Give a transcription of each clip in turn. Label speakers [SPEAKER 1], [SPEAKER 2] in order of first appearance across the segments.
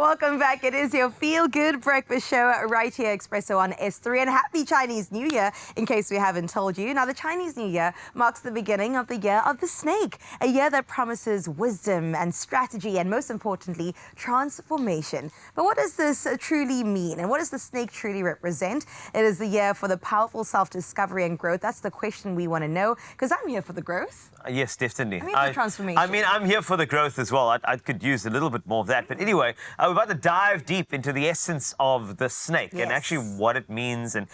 [SPEAKER 1] Welcome back. It is your feel-good breakfast show right here, Expresso on S3. And happy Chinese New Year, in case we haven't told you. Now, the Chinese New Year marks the beginning of the Year of the Snake, a year that promises wisdom and strategy and, most importantly, transformation. But what does this truly mean? And what does the snake truly represent? It is the year for the powerful self-discovery and growth. That's the question we want to know, because I'm here for the growth.
[SPEAKER 2] Yes, definitely.
[SPEAKER 1] I'm here for transformation.
[SPEAKER 2] I mean, I'm here for the growth as well. I could use a little bit more of that. But anyway, we're about to dive deep into the essence of the snake and actually what it means. And,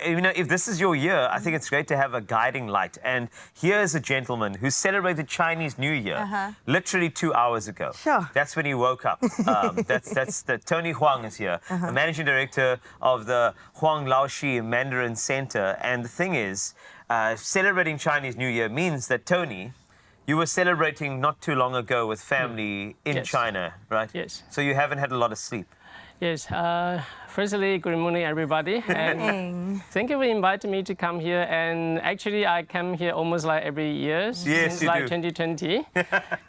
[SPEAKER 2] you know, if this is your year, I think it's great to have a guiding light. And here's a gentleman who celebrated Chinese New Year literally 2 hours ago.
[SPEAKER 1] Sure.
[SPEAKER 2] That's when he woke up. That's Tony Huang is here, the managing director of the Huang Laoshi Mandarin Center. And the thing is, celebrating Chinese New Year means that, Tony, you were celebrating not too long ago with family in China, right?
[SPEAKER 3] Yes.
[SPEAKER 2] So you haven't had a lot of sleep.
[SPEAKER 3] Yes. Firstly, good morning, everybody. And thank you for inviting me to come here. And actually, I come here almost like every year since like 2020.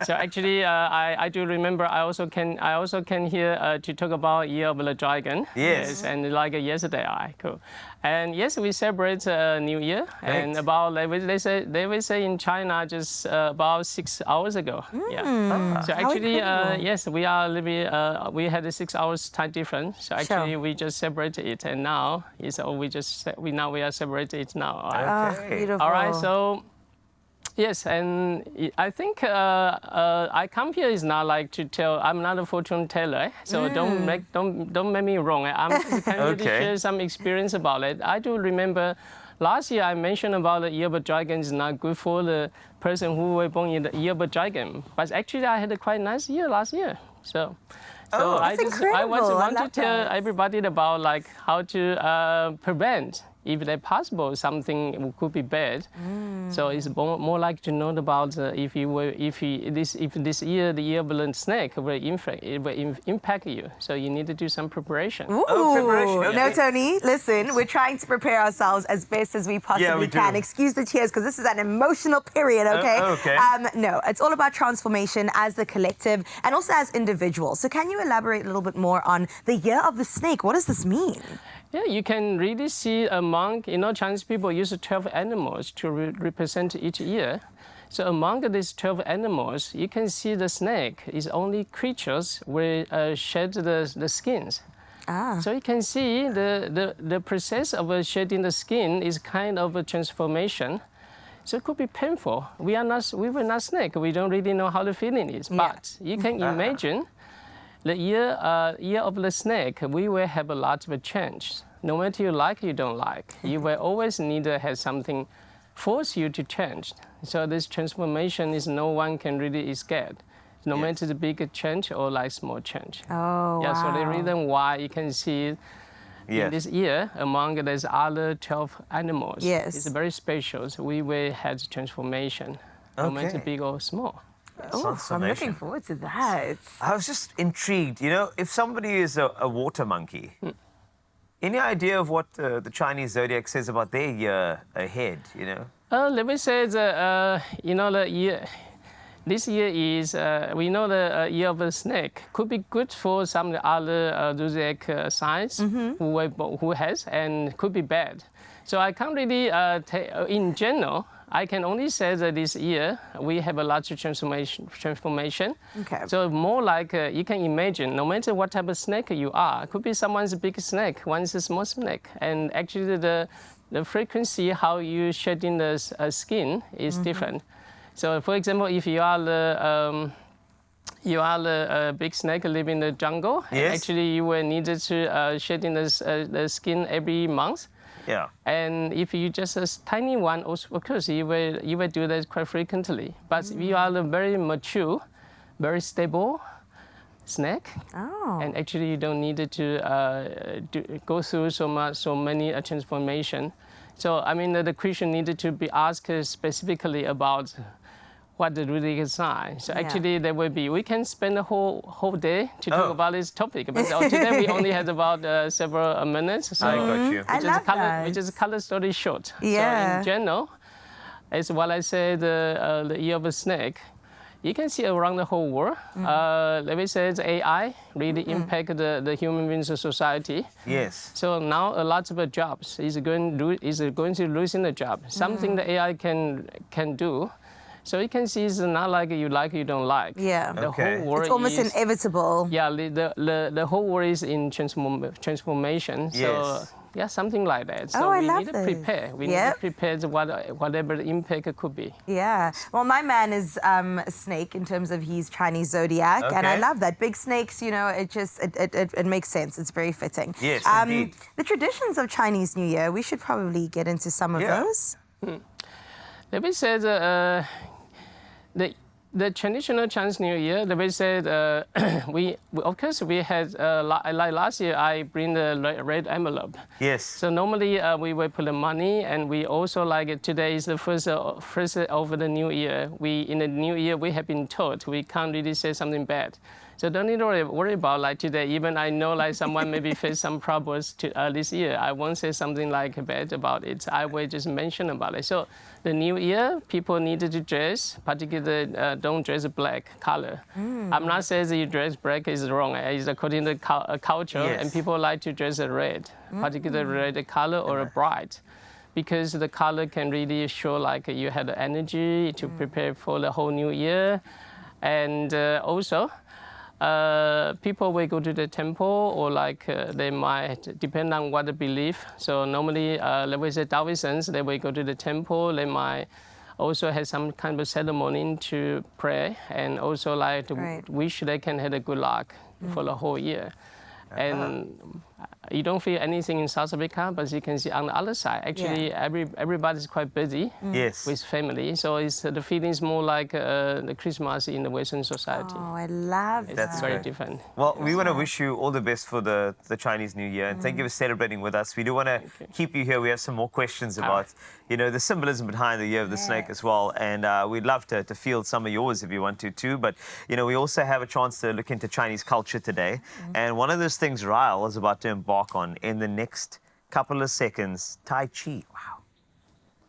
[SPEAKER 3] So actually, I do remember. I also came here to talk about Year of the Dragon.
[SPEAKER 2] Yes.
[SPEAKER 3] And like yesterday, cool. And yes, we celebrate New Year. Right. And about they will say in China just about 6 hours ago. So actually, yes, we are living. We had a 6 hours time difference. So actually, we just separate it, and now we are separated now.
[SPEAKER 1] Okay. Beautiful.
[SPEAKER 3] All right. So yes, and I think I come here is not like to tell. I'm not a fortune teller, so don't make me wrong. I'm can really share some experience about it. I do remember. Last year, I mentioned about the Year of the Dragon is not good for the person who was born in the Year of the Dragon. But actually, I had a quite nice year last year. So I want to tell everybody about like how to prevent, if they're possible, something could be bad. So it's more like to know about if this year, the year of the snake, will impact you. So you need to do some preparation.
[SPEAKER 1] Ooh.
[SPEAKER 2] Preparation. Okay.
[SPEAKER 1] No, Tony, listen, we're trying to prepare ourselves as best as we possibly can. Excuse the tears, because this is an emotional period, okay? No, it's all about transformation as the collective and also as individuals. So can you elaborate a little bit more on the Year of the Snake? What does this mean?
[SPEAKER 3] Yeah, you can really see among, Chinese people use 12 animals to represent each year. So among these 12 animals, you can see the snake is only creatures will shed the skins. So you can see the process of shedding the skin is kind of a transformation. So it could be painful. We were not snake. We don't really know how the feeling is. But you can imagine the year of the snake, we will have a lot of change. No matter you like or you don't like, you will always need to have something force you to change. So this transformation is no one can really escape, no matter the big change or like small change.
[SPEAKER 1] Oh, wow.
[SPEAKER 3] So the reason why you can see in this year, among these other 12 animals, it's very special. So we will have transformation, no matter big or small.
[SPEAKER 1] Oh, I'm looking forward to that.
[SPEAKER 2] I was just intrigued, if somebody is a water monkey, any idea of what the Chinese zodiac says about their year ahead,
[SPEAKER 3] Let me say that, the year, this year is, we know the Year of the Snake could be good for some of the other zodiac signs who has, and could be bad. So I can't really, in general, I can only say that this year we have a large transformation. So more like you can imagine, no matter what type of snake you are, it could be someone's a big snake, one's a small snake, and actually the frequency how you shedding the skin is different. So for example, if you are the big snake living in the jungle, and actually you will need to shedding the skin every month. And if you just a tiny one, of course, you will do that quite frequently. But if you are a very mature, very stable snake, and actually you don't need to go through so many transformation. So I mean, the question needed to be asked specifically about what the zodiac sign. So actually, there will be. We can spend a whole day to talk about this topic, but today we only had about several minutes. So
[SPEAKER 2] I got you.
[SPEAKER 3] Which is color story short. So in general, as what I said, the Year of a Snake. you can see around the whole world. Let me say AI really impact the human beings of society.
[SPEAKER 2] Yes.
[SPEAKER 3] So now a lot of jobs is going to losing the job. Something the AI can do. So you can see it's not like you don't like.
[SPEAKER 1] Yeah.
[SPEAKER 3] The
[SPEAKER 2] Okay.
[SPEAKER 3] whole world
[SPEAKER 1] It's almost
[SPEAKER 3] is,
[SPEAKER 1] inevitable.
[SPEAKER 3] yeah, the whole world is in transformation. So
[SPEAKER 2] Yes.
[SPEAKER 3] yeah, something like that. So
[SPEAKER 1] I
[SPEAKER 3] we
[SPEAKER 1] love
[SPEAKER 3] need to
[SPEAKER 1] this.
[SPEAKER 3] prepare. We need
[SPEAKER 1] Yep.
[SPEAKER 3] to prepare whatever the impact could be.
[SPEAKER 1] Yeah. Well, my man is a snake in terms of he's Chinese zodiac, and I
[SPEAKER 2] Okay.
[SPEAKER 1] love that. Big snakes, you know, it makes sense. It's very fitting.
[SPEAKER 2] Yes, indeed.
[SPEAKER 1] The traditions of Chinese New Year, we should probably get into some of
[SPEAKER 2] Yeah.
[SPEAKER 1] those.
[SPEAKER 3] Let me say the traditional Chinese New Year. Let me say we of course we had like last year I bring the red envelope.
[SPEAKER 2] Yes.
[SPEAKER 3] So normally we will put the money, and we also like today is the first of the new year. In the new year we have been told we can't really say something bad. So don't need to worry about like today. Even I know like someone maybe face some problems this year. I won't say something like bad about it. I will just mention about it. So the new year, people needed to dress, particularly don't dress black color. I'm not saying that you dress black is wrong. It's according to culture,
[SPEAKER 2] Yes.
[SPEAKER 3] and people like to dress red, particularly red color or bright, because the color can really show like you had the energy to prepare for the whole new year, and also. People will go to the temple, or like they might depend on what they believe. So normally, let me say Taoists, they will go to the temple. They might also have some kind of ceremony to pray, and also like to wish they can have a good luck for the whole year. And you don't feel anything in South Africa, but you can see on the other side, actually everybody's quite busy
[SPEAKER 2] Yes.
[SPEAKER 3] with family. So the feeling is more like the Christmas in the Western society.
[SPEAKER 1] Oh, I love
[SPEAKER 3] It's
[SPEAKER 1] that.
[SPEAKER 3] very
[SPEAKER 2] great.
[SPEAKER 3] different.
[SPEAKER 2] Well, we want to wish you all the best for the Chinese New Year, and thank you for celebrating with us. We do want to keep you here. We have some more questions about, the symbolism behind the Year of the Snake as well, and we'd love to field some of yours if you want to too. But we also have a chance to look into Chinese culture today, and one of those things Ryle is about to embark on in the next couple of seconds: Tai Chi. Wow.